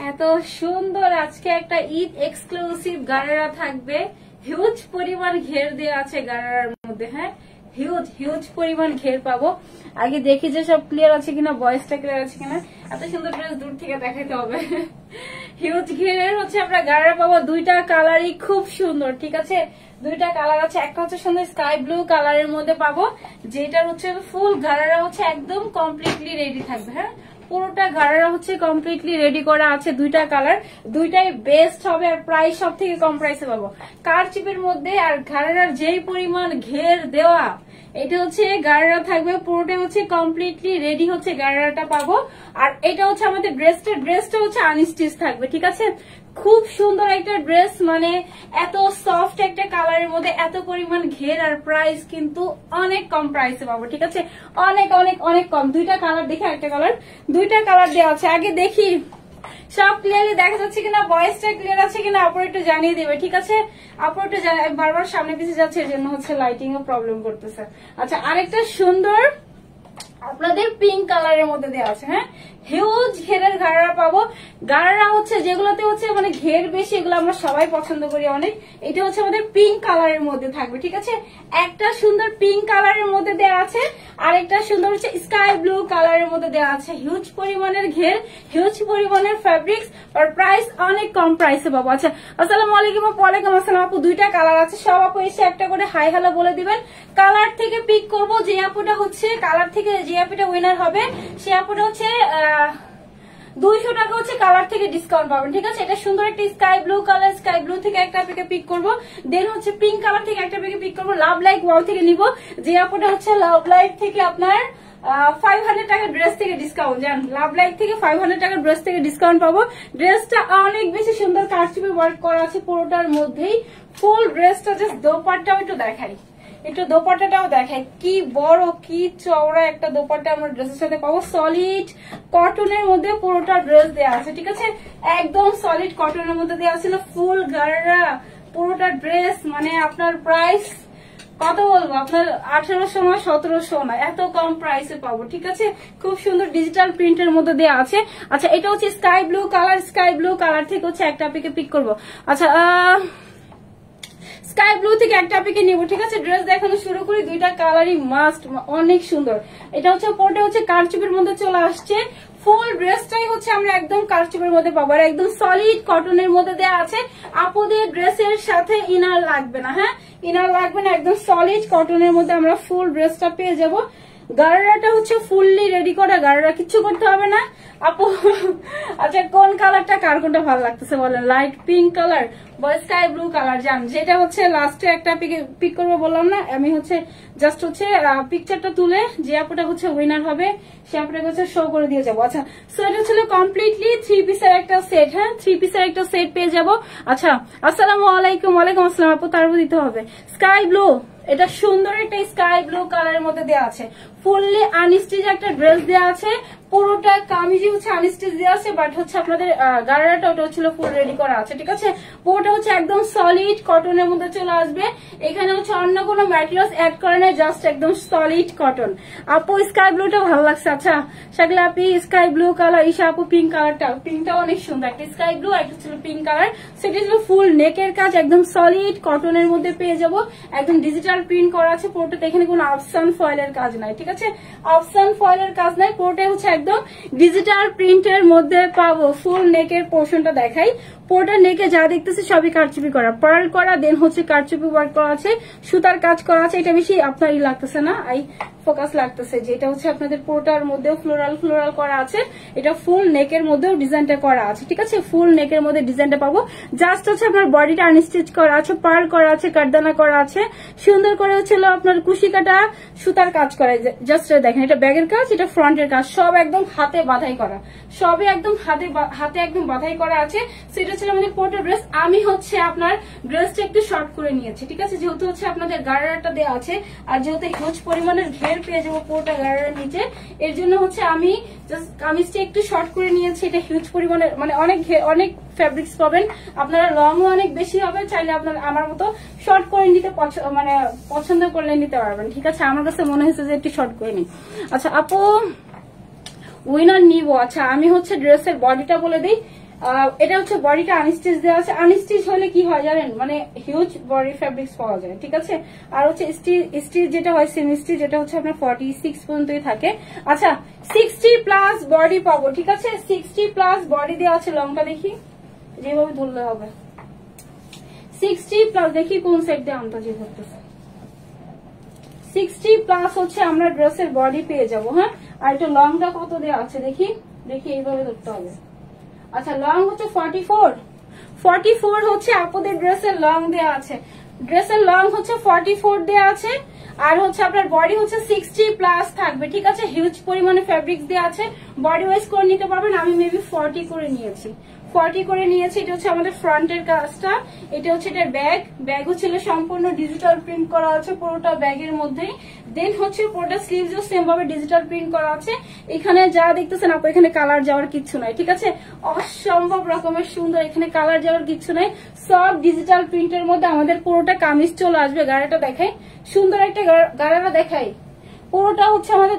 এত সুন্দর আজকে একটা ঈদ এক্সক্লুসিভ গারারা থাকবে। হিউজ পরিমাণ ঘের দেওয়া আছে গারারার মধ্যে। হ্যাঁ, হিউজ পরিমাণ ঘের পাবো। আগে দেখি যে সব ক্লিয়ার আছে কিনা, ভয়েসটা ক্লিয়ার আছে কিনা। এত সুন্দর ড্রেস দূর থেকে দেখাতে হবে। হিউজ ঘেরের হচ্ছে আমরা গারারা পাবো, দুইটা কালারই খুব সুন্দর। ঠিক আছে, দুইটা কালার আছে, একটা হচ্ছে সুন্দর স্কাই ব্লু কালারের মধ্যে পাবো, যেটার হচ্ছে ফুল গারারা হচ্ছে একদম কমপ্লিটলি রেডি থাকবে। হ্যাঁ, পুরোটা গারারা হচ্ছে কমপ্লিটলি রেডি করা আছে। দুইটা কালার, দুইটাই বেস্ট হবে আর প্রাইস সব থেকে কম প্রাইসে পাবো কারচিপের মধ্যে। আর গারারার যেই পরিমাণ ঘের দেওয়া, এটা হচ্ছে গারারা থাকবে পুরোটা হচ্ছে কমপ্লিটলি রেডি হচ্ছে গারারাটা পাবো। আর এটা হচ্ছে আমাদের ড্রেসটা হচ্ছে আনস্টিচ থাকবে। ঠিক আছে, খুব সুন্দর একটা ড্রেস, মানে এত সফট একটা কালারের মধ্যে এত পরিমাণ ঘের, আর প্রাইস কিন্তু অনেক কম প্রাইসে পাবো। ঠিক আছে, অনেক অনেক অনেক কম। দুইটা কালার দেখে, একটা কালার, দুইটা কালার দেওয়া আছে। আগে দেখি সব ক্লিয়ারলি দেখা যাচ্ছে কিনা, ভয়েসটা ক্লিয়ার আছে কিনা, আপুর একটু জানিয়ে দেবে। ঠিক আছে, আপুর একটু বারবার সামনে পিছিয়ে যাচ্ছে, এর জন্য হচ্ছে লাইটিং এ প্রবলেম করতেছে। আচ্ছা, আরেকটা সুন্দর আপনাদের পিঙ্ক কালারের মধ্যে দেওয়া আছে। হ্যাঁ, হিউজ ঘেরের গারারা পাবো। গারারা হচ্ছে যেগুলোতে হচ্ছে মানে ঘের বেশি, এগুলো আমরা সবাই পছন্দ করি অনেক। এটা হচ্ছে আমাদের পিঙ্ক কালারের মধ্যে থাকবে। ঠিক আছে, একটা সুন্দর পিঙ্ক কালারের মধ্যে দেওয়া আছে, আর একটা সুন্দর হচ্ছে স্কাই ব্লু কালারের মধ্যে দেওয়া আছে। হিউজ পরিমাণের ঘের, হিউজ পরিমাণের ফ্যাব্রিক্স, আর প্রাইস অনেক কম প্রাইসে পাবো। আচ্ছা, আসসালামু আলাইকুম। ওয়ালাইকুম আসসালাম আপু। দুইটা কালার আছে, সব আপু এসে একটা করে হাই হ্যালো বলে দিবেন। কালার থেকে পিক করবো, যে আপুটা হচ্ছে কালার থেকে যে আপুটা উইনার হবে, সে আপুটা হচ্ছে 200 টাকা হচ্ছে কালার থেকে ডিসকাউন্ট পাবেন। ঠিক আছে, এটা সুন্দর একটা sky blue colour, sky blue থেকে একটা পিক করবো, দেন হচ্ছে পিঙ্ক কালার থেকে একটা পিক করবো, লাভ লাইক ওয়াও থেকে নিব, যে আপুটা হচ্ছে লাভ লাইক থেকে আপনার 500 টাকা ড্রেস থেকে ডিসকাউন্ট, জান লাভ লাইক থেকে 500 টাকা ড্রেস থেকে ডিসকাউন্ট পাবো। ড্রেসটা অনেক বেশি সুন্দর কারচুপি ওয়ার্ক করা আছে পুরোটার মধ্যেই। ফুল ড্রেসটা জাস্ট দোপাট্টাও একটু দেখাই, একটু দোপাট্টাটাও দেখাই, কি বড় কি চওড়া একটা দোপাট্টা আমরা ড্রেসের সাথে পাবো। সলিড কটনের মধ্যে পুরোটা ড্রেস দেওয়া আছে। ঠিক আছে, একদম সলিড কটনের মধ্যে দেওয়া আছে না, ফুল গারারা পুরোটা ড্রেস। মানে আপনার প্রাইস কত বলবো, আপনার 1800 না 1700 না, এত কম প্রাইসে পাবো। ঠিক আছে, খুব সুন্দর ডিজিটাল প্রিন্টের মধ্যে দেওয়া আছে। আচ্ছা, এটা হচ্ছে sky blue colour, sky blue colour থেকে হচ্ছে একটা পিক করবো। আচ্ছা, স্কাই ব্লু থেকে একটা পিকে নিব। ঠিক আছে, ড্রেস দেখানো শুরু করি। দুইটা কালারই মাস্ট, অনেক সুন্দর। এটা হচ্ছে পরে হচ্ছে কারচুপির মধ্যে চলে আসছে। ফুল ড্রেসটাই হচ্ছে আমরা একদম কারচুপির মধ্যে পাবো, আর একদম সলিড কটনের মধ্যে দেওয়া আছে। আপুদের ড্রেসের সাথে ইনার লাগবে না। হ্যাঁ, ইনার লাগবে না, একদম সলিড কটনের মধ্যে আমরা ফুল ড্রেসটা পেয়ে যাবো। গারারাটা হচ্ছে ফুললি রেডি করা গারারা, কিচ্ছু করতে হবে না আপু। আচ্ছা, কোন কালারটা কার কোনটা ভালো লাগতেছে বলেন? লাইট পিঙ্ক কালার বা স্কাই ব্লু কালার, জান যেটা হচ্ছে লাস্টে একটা পিক করবো বললাম না, আমি হচ্ছে জাস্ট হচ্ছে পিকচারটা তুলে যে আপুটা হচ্ছে উইনার হবে সে আপুটাকে হচ্ছে শো করে দিয়ে যাবো। আচ্ছা, সো এটা ছিল কমপ্লিটলি 3 পিসের একটা সেট। হ্যাঁ, 3 পিসের একটা সেট পেয়ে যাবো। আচ্ছা, আসসালামু আলাইকুম। ওয়ালাইকুম আসসালাম আপু, তারপর দিতে হবে স্কাই ব্লু। এটা সুন্দর একটা স্কাই ব্লু কালারের মধ্যে দেওয়া আছে, ফুললি আনস্টিচ একটা ড্রেস দেওয়া আছে। পুরোটা কামিজই হচ্ছে আনস্টিচ দেওয়া আছে, বাট হচ্ছে আপনাদের গারারাটা ওটা হচ্ছিল ফুল রেডি করা আছে। ঠিক আছে, পুরোটা হচ্ছে একদম সলিড কটনের মধ্যে চলে আসবে। এখানে হচ্ছে অন্য কোনো ম্যাটেরিয়ালস অ্যাড করে না, জাস্ট একদম সলিড কটন। আপু স্কাই ব্লুটা ভালো লাগছে। আচ্ছা, শাকিলা আপি স্কাই ব্লু কালার, ঈশা আপু পিঙ্ক কালারটা, পিঙ্কটা অনেক সুন্দর, একটা স্কাই ব্লু আর একটা ছিল পিঙ্ক কালার। সেটা ছিল ফুল নেকের কাজ, একদম সলিড কটনের মধ্যে পেয়ে যাবো, একদম ডিজিটাল প্রিন্ট করা আছে পুরোটাতে। এখানে কোনো অপশন ফয়েলের কাজ নাই। ঠিক আছে, অপশন ফয়েলের কাজ নাই, পুরোটাই হচ্ছে একদম ডিজিটাল প্রিন্টের মধ্যে পাবো। ফুল নেকের পোর্শনটা দেখাই, পুরোটা নেকে যা দেখতেছে সবই কারচুপি করা, পার্ল করা, দেন হচ্ছে কারচুপি ওয়ার্ক করা আছে, সুতার কাজ করা আছে। এটা বেশি আপনার ই লাগতেছে না, আই ফোকাস লাগতেছে, যেটা হচ্ছে আপনাদের পুরোটার মধ্যেও ফ্লোরাল করা আছে। এটা ফুল নেকের মধ্যেও ডিজাইনটা করা আছে। ঠিক আছে, ফুল নেকের মধ্যে ডিজাইনটা পাবো। জাস্ট হচ্ছে আপনার বডিটা আনস্টিচ করা আছে, পার্ল করা আছে, কাটদানা করা আছে, সুন্দর করে হচ্ছিল আপনার কুশি কাটা সুতার কাজ করা। জাস্ট দেখেন, এটা ব্যাগের কাজ, এটা ফ্রন্টের কাজ, সব একদম হাতে বাঁধাই করা, সবই একদম হাতে একদম বাঁধাই করা আছে। সেটা ছিল আমাদের পুরোটা ড্রেস। আমি হচ্ছে আপনার ড্রেসটা একটু শর্ট করে নিয়েছি। ঠিক আছে, যেহেতু হচ্ছে আপনাদের গারারাটা দেওয়া আছে, আর যেহেতু হিউজ পরিমাণের ঘের পেয়ে যাবো পুরোটা গারারার নিচে, এর জন্য হচ্ছে আমি জাস্ট কামিজটা একটু শর্ট করে নিয়েছি। এটা হিউজ পরিমাণের, মানে অনেক ফ্যাব্রিক্স পাবেন আপনারা, লংও অনেক বেশি হবে। চাইলে আপনার আমার মতো শর্ট করে নিতে মানে পছন্দ করলে নিতে পারবেন। ঠিক আছে, আমার কাছে মনে হয়েছে যে একটু শর্ট করে নিই। আচ্ছা আপু, উইনার নিব। আচ্ছা আমি হচ্ছে ড্রেসের বডিটা বলে দিই। এটা হচ্ছে বডিটা আনস্টিচ দেওয়া আছে। আনস্টিচ হলে কি হয় জানেন, মানে হিউজ বডি ফ্যাব্রিক্স পাওয়া যায়, ঠিক আছে। আর হচ্ছে স্টিচ যেটা হয় সেমি স্টিচ, যেটা হচ্ছে আপনার 46 পর্যন্তই থাকে। আচ্ছা 60+ বডি পাবো, ঠিক আছে। 60+ বডি দেওয়া আছে। লংটা দেখি, যেভাবে ধরলে হবে। 60+ দেখি কোন সাইড দিয়ে আন্দাজে ধরতেছে। 60+ হচ্ছে আমরা ড্রেসের বডি পেয়ে যাবো। হ্যাঁ, আর একটু লংটা কত দেওয়া আছে দেখি, এইভাবে ধরতে হবে। আচ্ছা লং হচ্ছে 44 হচ্ছে আপুদের ড্রেসের লং দেওয়া আছে। ড্রেসের লং হচ্ছে 44 দেওয়া আছে। আর হচ্ছে আপনার বডি হচ্ছে 60+ থাকবে, ঠিক আছে। হিউজ পরিমাণে ফ্যাব্রিক্স দেওয়া আছে, বডি ওয়াইজ করে নিতে পারবেন। আমি মেবি 40 করে নিয়েছি। এটা হচ্ছে আমাদের ফ্রন্টের কাজটা। এটা হচ্ছে এটার ব্যাগ হচ্ছে সম্পূর্ণ ডিজিটাল প্রিন্ট করা আছে পুরোটা ব্যাগের মধ্যেই। দেন হচ্ছে পুরোটা স্লিভসও সেম ভাবে ডিজিটাল প্রিন্ট করা আছে। এখানে যা দেখতেছেন আপু, এখানে কালার যাওয়ার কিচ্ছু নাই, ঠিক আছে। অসম্ভব রকমের সুন্দর, এখানে কালার যাওয়ার কিচ্ছু নাই। সব ডিজিটাল প্রিন্টের মধ্যে আমাদের পুরোটা কামিজ চলে আসবে। গাড়াটা দেখাই, সুন্দর একটা গাড়াটা দেখাই। পুরোটা হচ্ছে আমাদের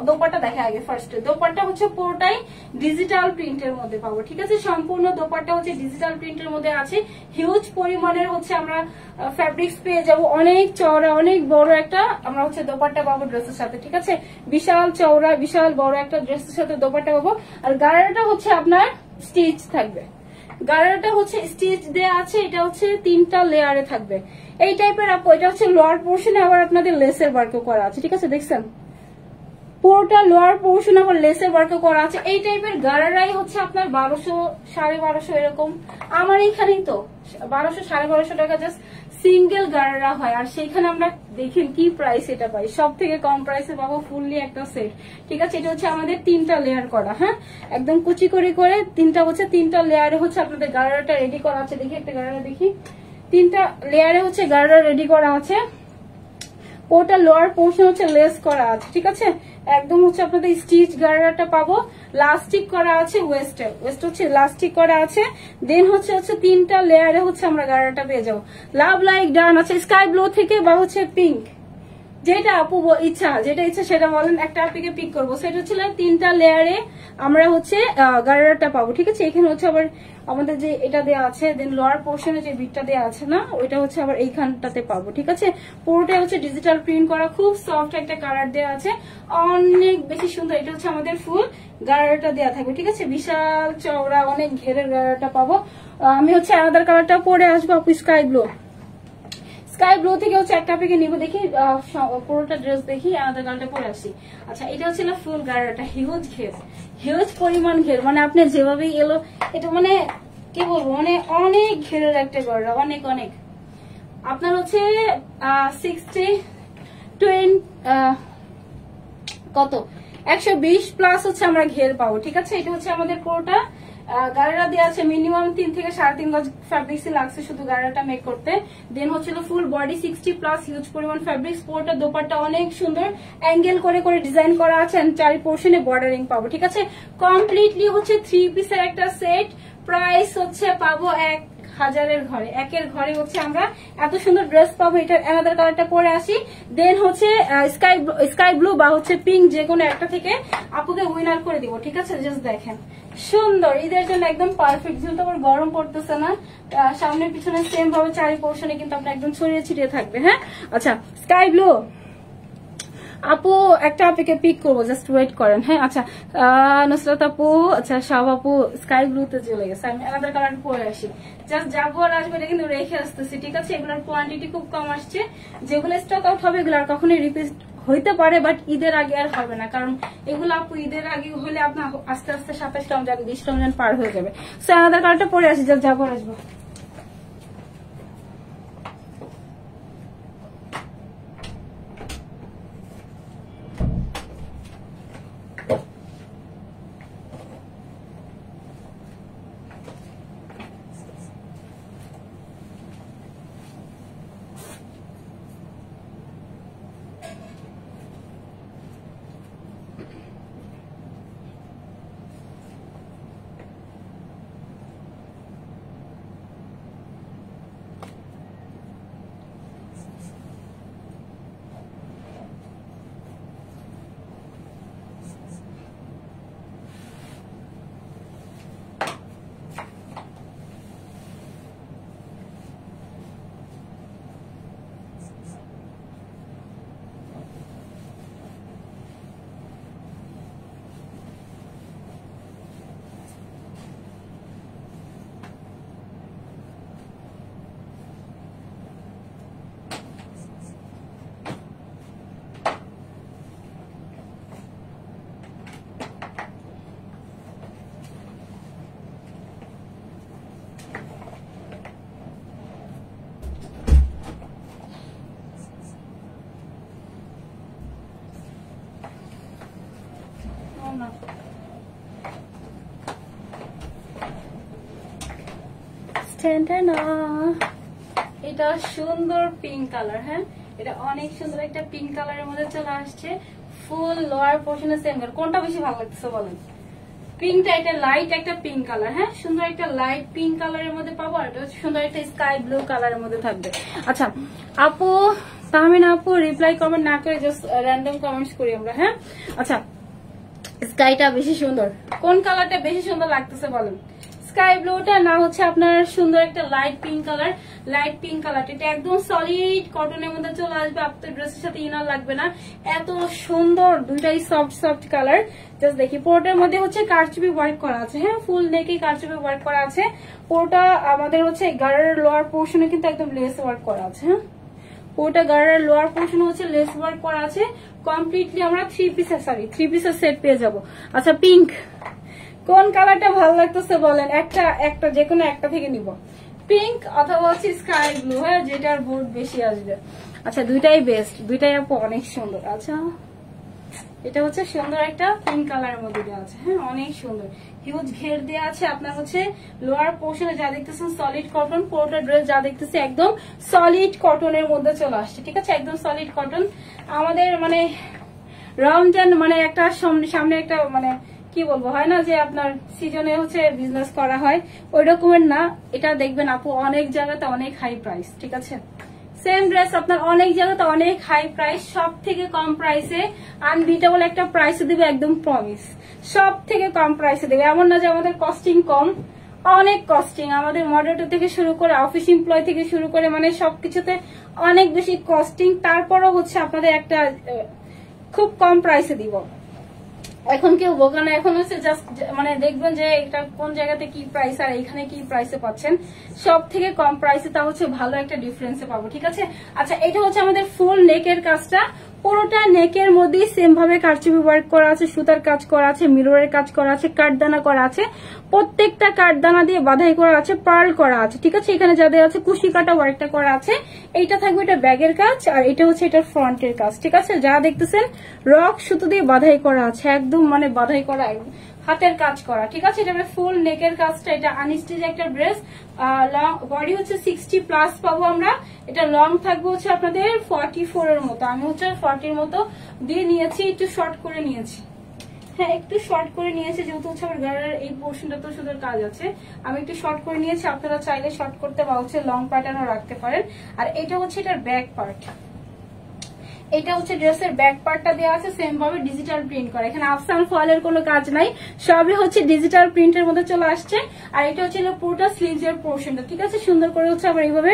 দোপাট্টা দেখা আগে ফার্স্টে। দোপাট্টা হচ্ছে পুরোটাই ডিজিটাল প্রিন্টের মধ্যে পাবো, ঠিক আছে। সম্পূর্ণ দোপাট্টা হচ্ছে ডিজিটাল প্রিন্টের মধ্যে আছে। হিউজ পরিমাণের হচ্ছে আমরা ফ্যাব্রিক্স পেয়ে যাব। অনেক চওড়া, অনেক বড় একটা আমরা হচ্ছে দোপাট্টা পাবো ড্রেসের সাথে, ঠিক আছে। বিশাল চওড়া, বিশাল বড় একটা ড্রেসের সাথে দোপাট্টা পাবো। আর গাড়াটা হচ্ছে আপনার স্টিচ থাকবে। গাড়াটা হচ্ছে স্টিচ দেয়া আছে। এটা হচ্ছে 3টা লেয়ারে থাকবে এই টাইপের আপু। এটা হচ্ছে লোয়ার পোর্শনে আবার আপনাদের লেসের ওয়ার্কও করা আছে, ঠিক আছে। দেখছেন পুরোটা লোয়ার পোর্শন আবার লেসের ওয়ার্কও করা আছে। এই টাইপের গাড়ারাই হচ্ছে আপনার 1200, 1250 এরকম। আমার এইখানেই তো 1200, 1250 টাকা জাস্ট সিঙ্গেল গাড়ারা হয়। আর সেইখানে আমরা দেখেন কি প্রাইস এটা পাই, সব থেকে কম প্রাইসে পাবো ফুললি একটা সেট, ঠিক আছে। এটা হচ্ছে আমাদের 3টা লেয়ার করা। হ্যাঁ, একদম কুচি করে 3টা লেয়ারে হচ্ছে আপনাদের গাড়াটা রেডি করা আছে। দেখি একটা গাড়ারা দেখি, 3টা লেয়ারে হচ্ছে গাড়ারা রেডি করা আছে। ওটা লোয়ার পোর্শন হচ্ছে লেস করা আছে, ঠিক আছে। একদম হচ্ছে আপনাদের স্টিচ গাড়াটা পাবো। লাস্টিক করা আছে ওয়েস্ট হচ্ছে লাস্টিক করা আছে। দেন হচ্ছে 3টা লেয়ারে হচ্ছে আমরা গাড়াটা পেয়ে যাবো। লাভ লাইক ডান আছে স্কাই ব্লু থেকে বা হচ্ছে পিঙ্ক, যেটা আপু ইচ্ছা সেটা বলেন। একটা আপুকে পিক করবো। সেটা হচ্ছে 3টা লেয়ারে আমরা হচ্ছে গাড়াটা পাবো, ঠিক আছে। এখানে হচ্ছে আবার আমাদের যে এটা দেওয়া আছে, দেন লোয়ার পোর্শনে যে বিটটা দেওয়া আছে না, ওইটা হচ্ছে আবার এইখানটাতে পাবো, ঠিক আছে। পুরোটাই হচ্ছে ডিজিটাল প্রিন্ট করা, খুব সফট একটা কালার দেওয়া আছে, অনেক বেশি সুন্দর। এটা হচ্ছে আমাদের ফুল গাড়াটা দেওয়া থাকবে, ঠিক আছে। বিশাল চওড়া অনেক ঘেরের গাড়াটা পাবো। আমি হচ্ছে আলাদা কালারটা পরে আসবো আপু, স্কাই ব্লু থেকে হচ্ছে একটা পেকে নিবো। দেখি পুরোটা ড্রেস দেখি, আলাদা কালারটা পরে আসি। আচ্ছা এটা হচ্ছে ফুল গাড়াটা, হিউজ পরিমাণ ঘের, মানে আপনি যেভাবেই এলো এটা মানে কি বলবো, মানে অনেক ঘেরের একটা গাড়া, অনেক অনেক। আপনার হচ্ছে 120+ হচ্ছে আমরা ঘের পাবো, ঠিক আছে। এটা হচ্ছে আমাদের পুরোটা গাড়াটা দেওয়া আছে। মিনিমাম 3 থেকে 3.5 গজ ফ্যাব্রিক্স লাগছে শুধু গাড়াটা মেক করতে। দেন হচ্ছিল ফুল বডি 60+, হিউজ পরিমাণ ফ্যাব্রিক্স। পুরোটা দোপাট্টা অনেক সুন্দর অ্যাঙ্গেল করে ডিজাইন করা আছে। চারি পোর্শনে বর্ডারিং পাবো, ঠিক আছে। কমপ্লিটলি হচ্ছে 3 পিসের একটা সেট। প্রাইস হচ্ছে পাবো 1000-এর ঘরে, 1-এর ঘরে হচ্ছে আমরা এত সুন্দর ড্রেস পাবো। এটার আলাদা কালারটা পরে আসি। দেন হচ্ছে স্কাই ব্লু বা হচ্ছে পিঙ্ক, যে কোনো একটা থেকে আপুকে উইনার করে দিব, ঠিক আছে। জাস্ট দেখেন সুন্দর, ঈদের জন্য একদম পারফেক্ট। যেহেতু আবার গরম পড়তেছে না, সামনে পিছনে সেম ভাবে চারি পোর্শনে কিন্তু আপনার একদম ছড়িয়ে ছিটিয়ে থাকবে। হ্যাঁ, আচ্ছা স্কাই ব্লু আপু একটা আপুকে পিক করবো, জাস্ট ওয়েট করেন। হ্যাঁ, আচ্ছা নুসরাত আপু, আচ্ছা শাহ আপু স্কাই ব্লুতে চলে গেছে। আমি আলাদা কালার পরে আসি, জাস্ট যাবো আর আসবো, এটা কিন্তু রেখে আসতেছি, ঠিক আছে। এগুলোর কোয়ান্টিটি খুব কম আসছে। যেগুলো স্টক আউট হবে এগুলো আর কখনোই রিপিট হইতে পারে, বাট ঈদের আগে আর হবে না, কারণ এগুলো আপু ঈদের আগে হলে আপনার আস্তে আস্তে 27 রমজান 20 রমজান পার হয়ে যাবে। সো আলাদা কালারটা পরে আসি, জাস্ট যাবো আর আসবো। এটা সুন্দর পিঙ্ক কালার। হ্যাঁ, এটা অনেক সুন্দর একটা পিঙ্ক কালারের মধ্যে চলে আসছে। ফুল লোয়ার পোর্শনে সেম কালার। কোনটা বেশি ভালো লাগতেছে বলেন? পিঙ্কটা, এটা লাইট একটা পিঙ্ক কালার। হ্যাঁ, সুন্দর একটা লাইট পিঙ্ক কালারের মধ্যে পাবো। আর এটা সুন্দর একটা স্কাই ব্লু কালারের মধ্যে থাকবে। আচ্ছা আপু, তাহমিনা আপু রিপ্লাই কমেন্ট না করে জাস্ট র্যান্ডম কমেন্টস করি আমরা। হ্যাঁ, আচ্ছা স্কাইটা বেশি সুন্দর, কোন কালারটা বেশি সুন্দর লাগতেছে বলেন? স্কাই ব্লুটা না হচ্ছে আপনার সুন্দর একটা light pink colour? Light pink colour এটা একদম সলিড কটনের মধ্যে চলে আসবে। আপনার ড্রেসের সাথে ইনার লাগবে না, এত সুন্দর দুইটাই সফট সফট কালার। জাস্ট দেখি পুরোটার মধ্যে হচ্ছে কারচুপি ওয়ার্ক করা আছে। হ্যাঁ, ফুল নেকে কারচুপি ওয়ার্ক করা আছে। পুরোটা আমাদের হচ্ছে গাড়ার লোয়ার পোর্শনে কিন্তু একদম লেস ওয়ার্ক করা আছে। হ্যাঁ, পুরোটা গাড়ার লোয়ার পোর্শনে হচ্ছে লেস ওয়ার্ক করা আছে। কমপ্লিটলি আমরা থ্রি পিসের সেট পেয়ে যাবো। আচ্ছা পিঙ্ক, কোন কালারটা ভালো লাগতেছে বলেন? একটা যে কোনো একটা থেকে নিব, পিঙ্ক অথবা হচ্ছে স্কাই ব্লু। হ্যাঁ, যেটার বোর্ড বেশি আসবে। আচ্ছা দুইটাই বেস্ট, দুইটাই আপু অনেক সুন্দর। আচ্ছা এটা হচ্ছে সুন্দর একটা পিঙ্ক কালারের মধ্যে দেওয়া আছে। হ্যাঁ, অনেক সুন্দর, হিউজ ঘের দেওয়া আছে। আপনার হচ্ছে লোয়ার পোর্শনে যা দেখতেছেন সলিড কটন, পুরোটা ড্রেস যা দেখতেছি একদম সলিড কটনের মধ্যে চলে আসছে। ঠিক আছে, একদম সলিড কটন। আমাদের মানে রমজান মানে একটা সামনে একটা মানে কি বলবো, হয় না যে আপনার সিজনে হচ্ছে বিজনেস করা হয়, ওই রকমের না। এটা দেখবেন আপু অনেক জায়গাতে অনেক হাই প্রাইস। ঠিক আছে, সেম ড্রেস আপনার অনেক জায়গাতে অনেক হাই প্রাইস, সব থেকে কম প্রাইসে আনবিটেবল একটা প্রাইসে দিবে, একদম প্রমিস। সব থেকে কম প্রাইসে দেবে, এমন না যে আমাদের কস্টিং কম, অনেক কস্টিং। আমাদের মডারেটর থেকে শুরু করে অফিস এমপ্লয় থেকে শুরু করে মানে সবকিছুতে অনেক বেশি কস্টিং। তারপরও হচ্ছে আপনাদের একটা খুব কম প্রাইসে দিব। এখন কেউ বোকা না, এখন হচ্ছে জাস্ট মানে দেখবেন যে এটা কোন জায়গাতে কি প্রাইস আর এখানে কি প্রাইসে পাচ্ছেন। সব থেকে কম প্রাইসে তা হচ্ছে ভালো একটা ডিফারেন্সে পাবো। ঠিক আছে, আচ্ছা এটা হচ্ছে আমাদের ফুল নেকের কাজটা। পুরোটা নেকের মধ্যে সেম ভাবে কারচুপি ওয়ার্ক করা আছে, সুতার কাজ করা আছে, মিররের কাজ করা আছে, কাঠদানা করা আছে। প্রত্যেকটা কাঠদানা দিয়ে বাধাই করা আছে, পার্ল করা আছে। ঠিক আছে, এখানে যাদের আছে কুশি কাটা ওয়ার্কটা করা আছে। এইটা থাকবে এটা ব্যাগের কাজ, আর এটা হচ্ছে এটার ফ্রন্টের কাজ। ঠিক আছে, যা দেখতেছেন রক সুতো দিয়ে বাধাই করা আছে, একদম মানে বাধাই করা, হাতের কাজ করা। ঠিক আছে, এটা ফুল নেকের কাজটা। এটা আনস্টিচ একটা ড্রেস, লং বডি হচ্ছে 60+ পাবো আমরা। এটা লং থাকবে হচ্ছে আপনাদের 44 এর মতো। আমি হচ্ছে 40 এর মতো দিয়ে নিয়েছি, একটু শর্ট করে নিয়েছি। হ্যাঁ, একটু শর্ট করে নিয়েছি, যেহেতু হচ্ছে আমার গাড়ার এই পোর্শনটা তো সুন্দর কাজ আছে, আমি একটু শর্ট করে নিয়েছি। আপনারা চাইলে শর্ট করতে বা হচ্ছে লং প্যাটার্নও রাখতে পারেন। আর এটা হচ্ছে এটার ব্যাক পার্ট, এটা হচ্ছে ড্রেসের ব্যাক পার্টটা দেওয়া আছে সেম ভাবে ডিজিটাল প্রিন্ট করা। এখানে আফসান ফয়েলের কোনো কাজ নাই, সবই হচ্ছে ডিজিটাল প্রিন্টের মধ্যে চলে আসছে। আর এটা হচ্ছে পুরোটা স্লিভস এর পোর্শনটা। ঠিক আছে, সুন্দর করে হচ্ছে আবার এইভাবে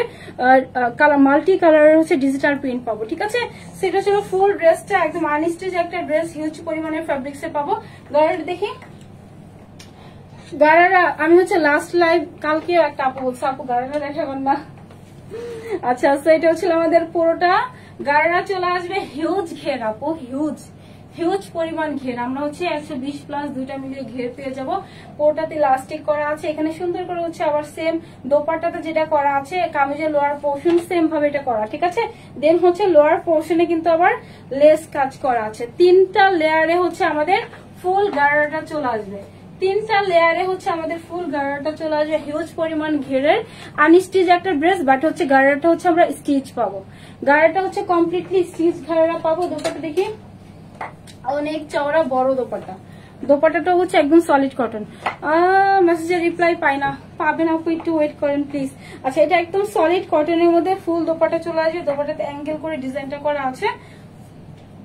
কালার মাল্টি কালারের হচ্ছে ডিজিটাল প্রিন্ট পাবো। ঠিক আছে, সেটা ছিল ফুল ড্রেসটা, একদম আনস্টিচ একটা ড্রেস, হিউজ পরিমাণের ফ্যাব্রিক্সে পাবো। গাড়াটা দেখি, গাড়ারা আমি হচ্ছে লাস্ট লাইভ কালকেও একটা আপু বলছে আপু গাড়াটা দেখাবেন না। আচ্ছা, এটা হচ্ছিল আমাদের পুরোটা গাড়া চলে আসবে হিউজ ঘের আপু, হিউজ পরিমাণ ঘের। আমরা হচ্ছে 120+ দুইটা মিলিয়ে ঘের পেয়ে যাবো। পুরোটাতে ইলাস্টিক করা আছে। এখানে সুন্দর করে হচ্ছে আবার সেম দোপাট্টাতে যেটা করা আছে কামিজের লোয়ার পোর্শন সেম ভাবে এটা করা। ঠিক আছে, দেন হচ্ছে লোয়ার পোর্শনে কিন্তু আবার লেস কাজ করা আছে। 3টা লেয়ারে হচ্ছে আমাদের ফুল গাড়াটা চলে আসবে। 3টা লেয়ারে হচ্ছে আমাদের ফুল গাড়াটা চলে আসবে, হিউজ পরিমাণ ঘেরের আনস্টিচ একটা ড্রেস, বাট হচ্ছে গাড়াটা হচ্ছে আমরা স্টিচ পাবো। গাড়াটা হচ্ছে কমপ্লিটলি স্টিচ গাড়া পাবো। দোপাট্টা দেখি, অনেক চওড়া বড় দোপাট্টা। দোপাট্টাটা হচ্ছে একদম সলিড কটন। মেসেজে রিপ্লাই পাই না, পাবেন আপু, একটু ওয়েট করেন প্লিজ। আচ্ছা, এটা একদম সলিড কটনের মধ্যে ফুল দোপাট্টা চলে আসবে। দোপাট্টাতে অ্যাঙ্গেল করে ডিজাইনটা করা আছে।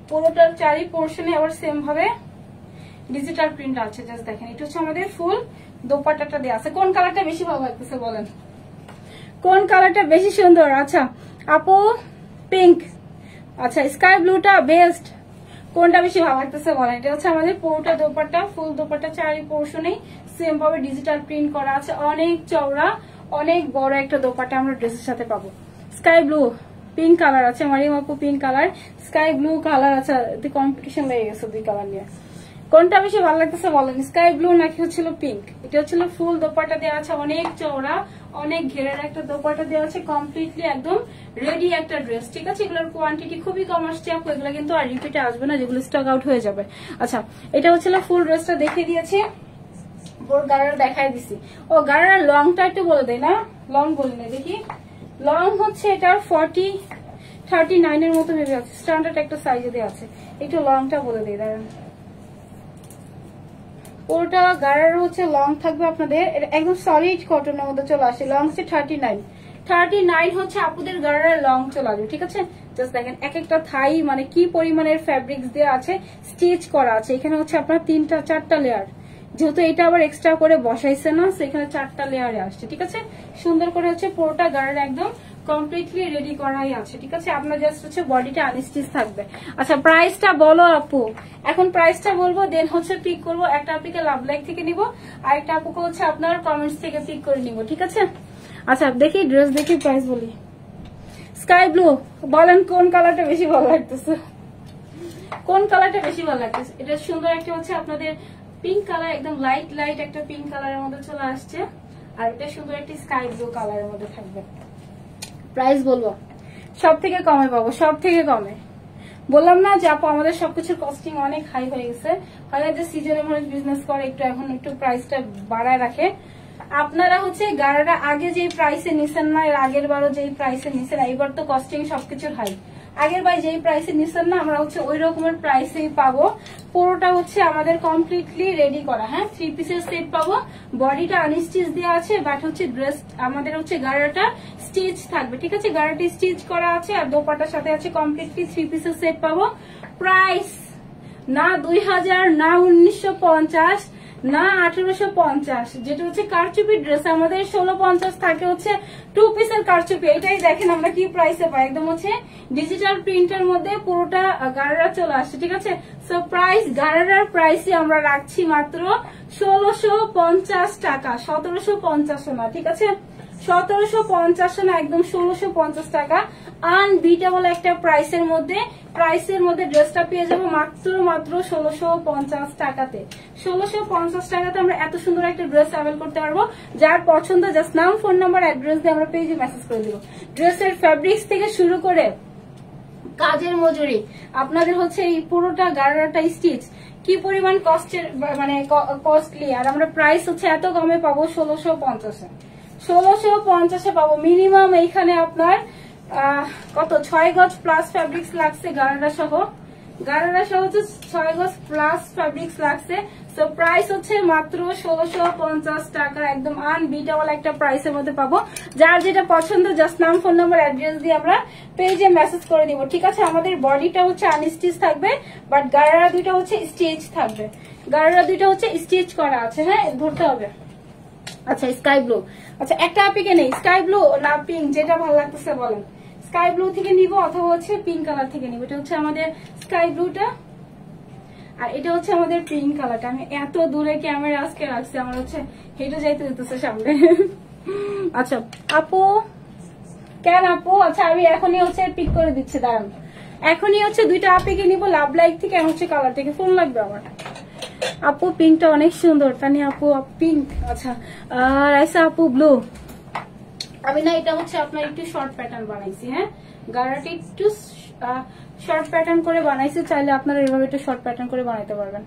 পুরোটার চারি পোর্শনে আবার সেম ভাবে ডিজিটাল প্রিন্ট আছে। জাস্ট দেখেন, এটা হচ্ছে আমাদের ফুল দোপাট্টাটা দেওয়া আছে। কোন কালারটা বেশি ভালো লাগতেছে বলেন? কোন কালারটা বেশি সুন্দর? আচ্ছা আপু পিঙ্ক, আচ্ছা স্কাই ব্লুটা বেস্ট, কোনটা বেশি ভালো লাগতেছে বলেন? এটা হচ্ছে আমাদের পুরোটা দোপাট্টা, ফুল দোপাট্টা চারি পোর্শনেই সেম ভাবে ডিজিটাল প্রিন্ট করা আছে। অনেক চওড়া অনেক বড় একটা দোপাট্টা আমরা ড্রেসের সাথে পাবো। স্কাই ব্লু, পিঙ্ক কালার আছে, মারিয়াম আপু pink colour, sky blue colour আছে। কম্পিটিশন লেগে গেছে দুই কালার নিয়ে। কোনটা বেশি ভালো লাগতেছে বলেন, স্কাই ব্লু নাকি হচ্ছিল পিঙ্ক? এটা হচ্ছিল ফুল দোপাট্টা দেওয়া আছে, অনেক চওড়া অনেক ঘেরের একটা দোপাট্টা দেওয়া আছে, কমপ্লিটলি একদম রেডি একটা ড্রেস। ঠিক আছে, এগুলোর কোয়ান্টিটি খুবই কম আসছে আপু, এগুলো কিন্তু আর রিপিটে আসবে না, যেগুলো স্টক আউট হয়ে যাবে। আচ্ছা, এটা হচ্ছিল ফুল ড্রেসটা দেখিয়ে দিয়েছি। গাড়ারা দেখাই দিছি। ও গাড়ার লংটা একটু বলে দেয় না, লং বলি না, দেখি লং হচ্ছে এটার 39 এর মতো ভেবে আছে, স্ট্যান্ডার্ড একটা সাইজে দেওয়া আছে। একটু লংটা বলে দিই দাঁড়ান। ওটা গাড়ার হচ্ছে লং থাকবে আপনাদের একদম সলিড কটনের মধ্যে চলে আসে, লং হচ্ছে 39 হচ্ছে আপুদের গাড়ার লং চলে আসবে, ঠিক আছে। জাস্ট দেখেন এক একটা থাই মানে কি পরিমাণের ফ্যাব্রিক্স দেওয়া আছে, স্টিচ করা আছে। এখানে হচ্ছে আপনার 3-4টা লেয়ার, যেহেতু এটা আবার এক্সট্রা করে বসাইছে না, সেখানে 4টা লেয়ারে আসছে, ঠিক আছে। সুন্দর করে হচ্ছে পুরোটা গাড়ার একদম কমপ্লিটলি রেডি করাই আছে, ঠিক আছে। আপনার জাস্ট হচ্ছে বডিটা আনস্টিচ থাকবে। আচ্ছা প্রাইসটা বলো আপু, এখন প্রাইসটা বলবো, দেন হচ্ছে পিক করবো। একটা আপুকে লাভ লাইক থেকে নিব, আর একটা আপুকে হচ্ছে আপনার কমেন্টস থেকে পিক করে নিব, ঠিক আছে। আচ্ছা দেখি ড্রেস দেখি, প্রাইস বলি। স্কাই ব্লু, বলেন কোন কালারটা বেশি ভালো লাগতেছে, কোন কালারটা বেশি ভালো লাগতেছে? এটা সুন্দর একটা হচ্ছে আপনাদের পিঙ্ক কালার, একদম লাইট একটা পিঙ্ক কালারের মধ্যে চলে আসছে, আর এটা সুন্দর একটা স্কাই ব্লু কালারের মধ্যে থাকবে। প্রাইস বলবো, সব থেকে কমে পাবো, সব থেকে কমে। বললাম না যে আপু আমাদের সবকিছুর কস্টিং অনেক হাই হয়ে গেছে, হয় যে সিজনে মনে বিজনেস করে একটু এখন একটু প্রাইসটা বাড়ায় রাখে। আপনারা হচ্ছে গাড়াটা আগে যেই প্রাইসে নিছেন না, এর আগের বারও যেই প্রাইসে নিছেন, এইবার তো কস্টিং সবকিছুর হাই। আগের বার যেই প্রাইসে নিছেন না, আমরা হচ্ছে ওই রকমের প্রাইসেই পাবো। পুরোটা হচ্ছে আমাদের কমপ্লিটলি রেডি করা, হ্যাঁ 3 পিসের সেট পাবো। বডিটা আনস্টিচ দেওয়া আছে, বাট হচ্ছে ড্রেস আমাদের হচ্ছে গাড়াটা স্টিচ থাকবে, ঠিক আছে। গাড়াটি স্টিচ করা আছে, আর দোপাটার সাথে আছে কমপ্লিটলি 3 পিসের সেট পাবো। প্রাইস না 2000, না 1950, না 1850, যেটা হচ্ছে কারচুপি ড্রেস আমাদের 1650 থাকে হচ্ছে 2 পিসের কারচুপি। এটাই দেখেন আমরা কি প্রাইসে পাই, একদম হচ্ছে ডিজিটাল প্রিন্টের মধ্যে পুরোটা গাড়ারা চলে আসছে, ঠিক আছে। সো প্রাইস গাড়ারার প্রাইসই আমরা রাখছি মাত্র 1650 টাকা, 1750 না, ঠিক আছে। 1750 না, একদম 1650 টাকা। আনবিটেবল একটা প্রাইসের মধ্যে ড্রেসটা পেয়ে যাবো মাত্র 1650 টাকাতে। 1650 টাকাতে আমরা এত সুন্দর একটা ড্রেস অ্যাভেল করতে পারবো। যার পছন্দ জাস্ট নাম, ফোন নাম্বার, অ্যাড্রেস দিয়ে আমরা পেজে মেসেজ করে দিব। ড্রেসের ফ্যাব্রিক্স থেকে শুরু করে কাজের মজুরি, আপনাদের হচ্ছে এই পুরোটা গাড়াটা স্টিচ কি পরিমাণ কস্টের মানে কস্টলি, আর আমরা প্রাইস হচ্ছে এত কমে পাবো 1650-এ। 1650-এ পাবো মিনিমাম। এইখানে আপনার কত 6 গজ প্লাস ফ্যাব্রিক্স লাগছে, গাড়ারা সহ হচ্ছে 6 গজ প্লাস ফ্যাব্রিক্স লাগছে। সো প্রাইস হচ্ছে মাত্র 1650 টাকা, একদম আনবিটেবল একটা প্রাইসের মধ্যে পাবো। যার যেটা পছন্দ জাস্ট নাম, ফোন নাম্বার, অ্যাড্রেস দিয়ে আমরা পেজে মেসেজ করে দিব, ঠিক আছে। আমাদের বডিটা হচ্ছে আনস্টিচ থাকবে, বাট গাড়ারা দুইটা হচ্ছে স্টিচ থাকবে, গাড়ারা দুইটা হচ্ছে স্টিচ করা আছে, হ্যাঁ ধরতে হবে। আচ্ছা স্কাই ব্লু, আচ্ছা একটা আপিকে নেই, স্কাই ব্লু না পিঙ্ক, যেটা ভালো লাগতেছে বলেন। স্কাই ব্লু থেকে নিব অথবা হচ্ছে পিঙ্ক কালার থেকে নিব। এটা হচ্ছে আমাদের স্কাই ব্লুটা, আর এটা হচ্ছে আমাদের পিঙ্ক কালারটা। আমি এত দূরে ক্যামেরা আজকে রাখছি, আমার হচ্ছে হেঁটে যাইতে হইতেছে সামনে। আচ্ছা আপু, কেন আপু? আচ্ছা আমি এখনই হচ্ছে পিক করে দিচ্ছি, দাঁড়ান। এখনই হচ্ছে দুইটা আপিকে নিব, লাভ লাইক থেকে আর হচ্ছে কালার থেকে। ফোন লাগবে আমার। আপু পিঙ্কটা অনেক সুন্দর, তানি আপু পিঙ্ক। আচ্ছা আর আইসা আপু ব্লু। আমি না এটা হচ্ছে আপনার একটু শর্ট প্যাটার্ন বানাইছি, হ্যাঁ গাড়াটি একটু শর্ট প্যাটার্ন করে বানাইছি। চাইলে আপনারা এভাবে একটু শর্ট প্যাটার্ন করে বানাইতে পারবেন,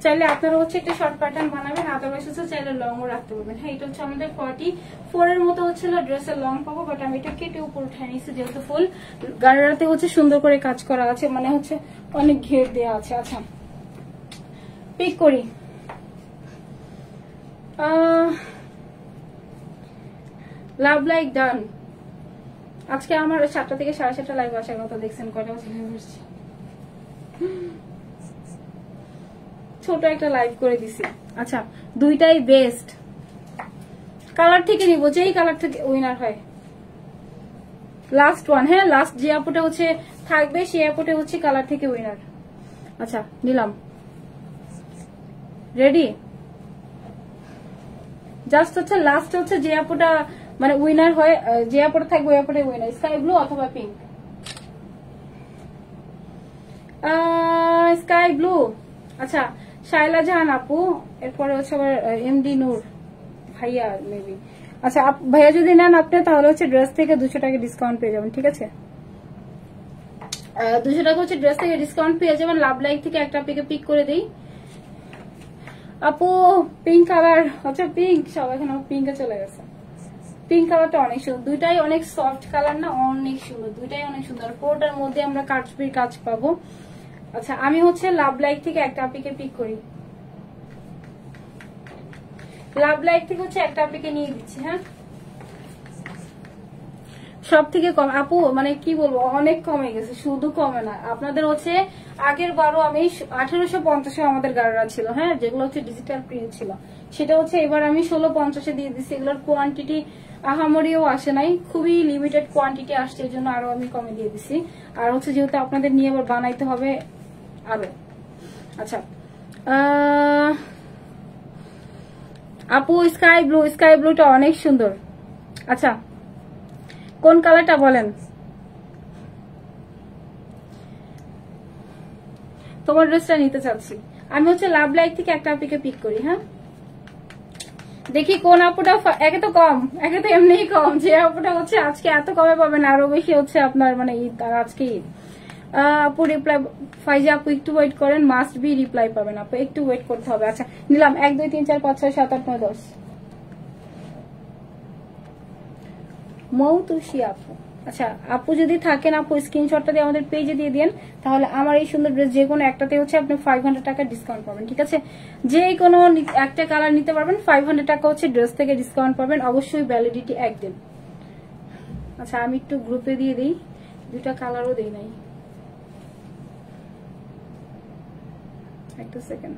চাইলে আপনারা হচ্ছে একটা শর্ট প্যাটার্ন বানাবেন, আদারওয়াইজ হচ্ছে চাইলে লং ও রাখতে পারবেন। হ্যাঁ এটা হচ্ছে আমাদের 44 এর মতো হচ্ছিল ড্রেসের লং পাবো, বাট আমি এটা কেটে উপর উঠে নিয়েছি, যেহেতু ফুল গাড়াতে হচ্ছে সুন্দর করে কাজ করা আছে, মানে হচ্ছে অনেক ঘের দেওয়া আছে। আচ্ছা পিক করি, লাভ লাইক ডান। আজকে আমার 7টা থেকে 7:30 লাইভ আসার কথা, দেখছেন কয়টা বছর বসছি, ছোট একটা লাইভ করে দিছি। আচ্ছা দুইটাই বেস্ট কালার থেকে নিব, যেই কালার থেকে উইনার হয়। লাস্ট ওয়ান, হ্যাঁ লাস্ট যে আপুটা হচ্ছে থাকবে সেই আপুটা হচ্ছে কালার থেকে উইনার। আচ্ছা নিলাম, রেডি। জাস্ট হচ্ছে লাস্ট হচ্ছে যে আপুটা মানে উইনার হয়, যে আপুটা থাকবে ওই আপুটাই উইনার, স্কাই ব্লু অথবা পিঙ্ক। Sky blue. আচ্ছা শাইলা জাহান আপু, এরপরে হচ্ছে আবার এমডি নূর ভাইয়া মেবি। আচ্ছা ভাইয়া যদি নেন আপনি, তাহলে হচ্ছে ড্রেস থেকে 200 টাকা ডিসকাউন্ট পেয়ে যাবেন, ঠিক আছে। 200 টাকা হচ্ছে ড্রেস থেকে ডিসকাউন্ট পেয়ে যাবেন। লাভ লাইক থেকে একটা পিকে পিক করে দিই। আপু পিঙ্ক কালার, আচ্ছা পিঙ্ক সব এখন পিঙ্কে চলে গেছে। পিঙ্ক কালারটা অনেক সুন্দর, দুইটাই অনেক সফট কালার না, অনেক সুন্দর, দুইটাই অনেক সুন্দর। পুরোটার মধ্যে আমরা কারচুপির কাজ পাবো। আচ্ছা আমি হচ্ছে লাভ লাইক থেকে একটা আপিকে পিক করি, লাভ লাইক থেকে হচ্ছে একটা আপিকে নিয়ে দিচ্ছি। হ্যাঁ সব থেকে কম আপু, মানে কি বলবো, অনেক কমে গেছে, শুধু কমে না, আপনাদের হচ্ছে আগের বারও আমি 1850 আমাদের গাড়িরা ছিল, হ্যাঁ যেগুলো হচ্ছে ডিজিটাল প্রিন্ট ছিল, সেটা হচ্ছে এবার আমি 1650 দিয়ে দিচ্ছি। এগুলোর কোয়ান্টিটি আহামরিও আসে নাই, খুবই লিমিটেড কোয়ান্টিটি আসছে, এই জন্য আরো আমি কমে দিয়ে দিচ্ছি। আর হচ্ছে যেহেতু আপনাদের নিয়ে আবার বানাইতে হবে আরো। আচ্ছা আপু স্কাই ব্লু, স্কাই ব্লুটা অনেক সুন্দর। আচ্ছা কোন কালারটা বলেন? তোমার ড্রেসটা নিতে চাচ্ছি আমি, হচ্ছে লাভ লাইক থেকে একটা আপিকে পিক করি। হ্যাঁ দেখি কোন আপুটা, একে তো কম, একে তো এমনিই কম, যে আপুটা হচ্ছে আজকে এত কমে পাবেন, আরো বেশি হচ্ছে আপনার মানে ঈদ, আর আজকে ঈদ। আপু রিপ্লাই, ফাইজা আপু একটু ওয়েট করেন, মাস্ট বি রিপ্লাই পাবেন আপু, একটু ওয়েট করতে হবে। আচ্ছা নিলাম 1 2 3 4 5 6 7 8 9 10 মৌতুষী আপু। আচ্ছা আপু যদি থাকেন আপু স্ক্রিনশটটা দিয়ে আমাদের পেজে দিয়ে দেন, তাহলে আমার এই সুন্দর ড্রেস যে কোনো একটাতে হচ্ছে আপনি 500 টাকা ডিসকাউন্ট পাবেন। ঠিক আছে, যে কোনো একটা কালার নিতে পারবেন, 500 টাকা হচ্ছে ড্রেস থেকে ডিসকাউন্ট পাবেন, অবশ্যই ভ্যালিডিটি একদিন। আচ্ছা আমি একটু গ্রুপে দিয়ে দিই, দুটা কালারও দেই নাই, একটা সেকেন্ড।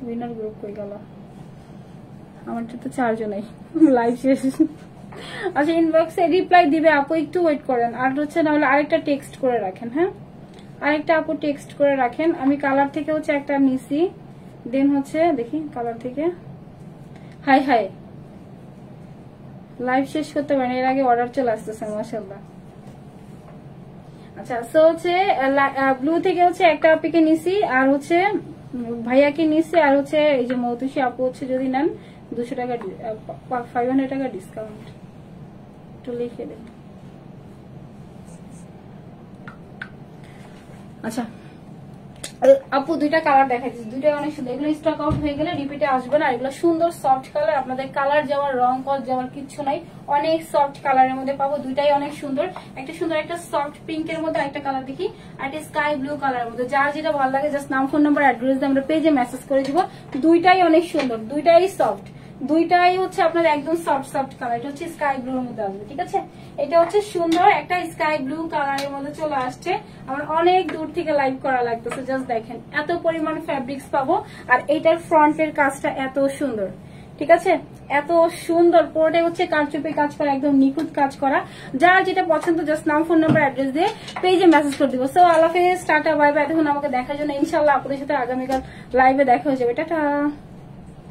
উইনার গ্রুপ কই গেল, আমারটা তো 4 জনই, লাইভ শেষ। আচ্ছা ইনবক্সে রিপ্লাই দিবে আপু, একটু ওয়েট করেন। আর হচ্ছে না হলে আরেকটা টেক্সট করে রাখেন। হ্যাঁ আরেকটা আপু টেক্সট করে রাখেন, আমি কালার থেকে হচ্ছে একটা নিছি, দেন হচ্ছে দেখি কালার থেকে। হাই হাই লাইভ শেষ করতে পারেন, এর আগে অর্ডার চলে আসতেছে মাশাআল্লাহ। আচ্ছা সো হচ্ছে ব্লু থেকে হচ্ছে একটা আপিকে নিছি, আর হচ্ছে ভাইয়াকে নিছি, আর হচ্ছে এই যে মৌতুষী আপু হচ্ছে যদি নেন 200 টাকা 500 টাকা ডিসকাউন্ট, একটু লিখে দেন। আচ্ছা আপু দুইটা কালার দেখাচ্ছি, দুইটাই অনেক সুন্দর, এগুলো স্টক আউট হয়ে গেলে রিপিটে আসবে না, এগুলো সুন্দর সফট কালার, আপনাদের কালার যাওয়ার, রং কস যাওয়ার কিচ্ছু নাই, অনেক সফট কালারের মধ্যে পাবো, দুইটাই অনেক সুন্দর। একটা সুন্দর একটা সফট পিঙ্কের মধ্যে একটা কালার দেখি, আর একটা স্কাই ব্লু কালারের মধ্যে, যার যেটা ভালো লাগে জাস্ট নাম ফোন নাম্বার অ্যাড্রেস দিয়ে আমরা পেজে মেসেজ করে দিব। দুইটাই অনেক সুন্দর, দুইটাই সফট, দুইটাই হচ্ছে আপনার একদম সফট সফট কালার। এটা হচ্ছে স্কাই ব্লুর মধ্যে আসবে। ঠিক আছে, এটা হচ্ছে সুন্দর একটা স্কাই ব্লু কালারের মধ্যে চলে আসছে। আমার অনেক দূর থেকে লাইভ করা লাগতেছে, জাস্ট দেখেন এত পরিমাণ ফ্যাব্রিক্স পাবো, আর এইটার ফ্রন্টের কাজটা এত সুন্দর। ঠিক আছে, এত সুন্দর, পুরোটাই হচ্ছে কারচুপি কাজ করা, একদম নিখুঁত কাজ করা। যার যেটা পছন্দ জাস্ট নাম ফোন নাম্বার অ্যাড্রেস দিয়ে পেজে মেসেজ করে দিব। সো আল্লাহ হাফেজ, টাটা বাই বাই। এখন আমাকে দেখার জন্য ইনশাআল্লাহ আপনাদের সাথে আগামীকাল লাইভে দেখা হয়ে যাবে। টাটা।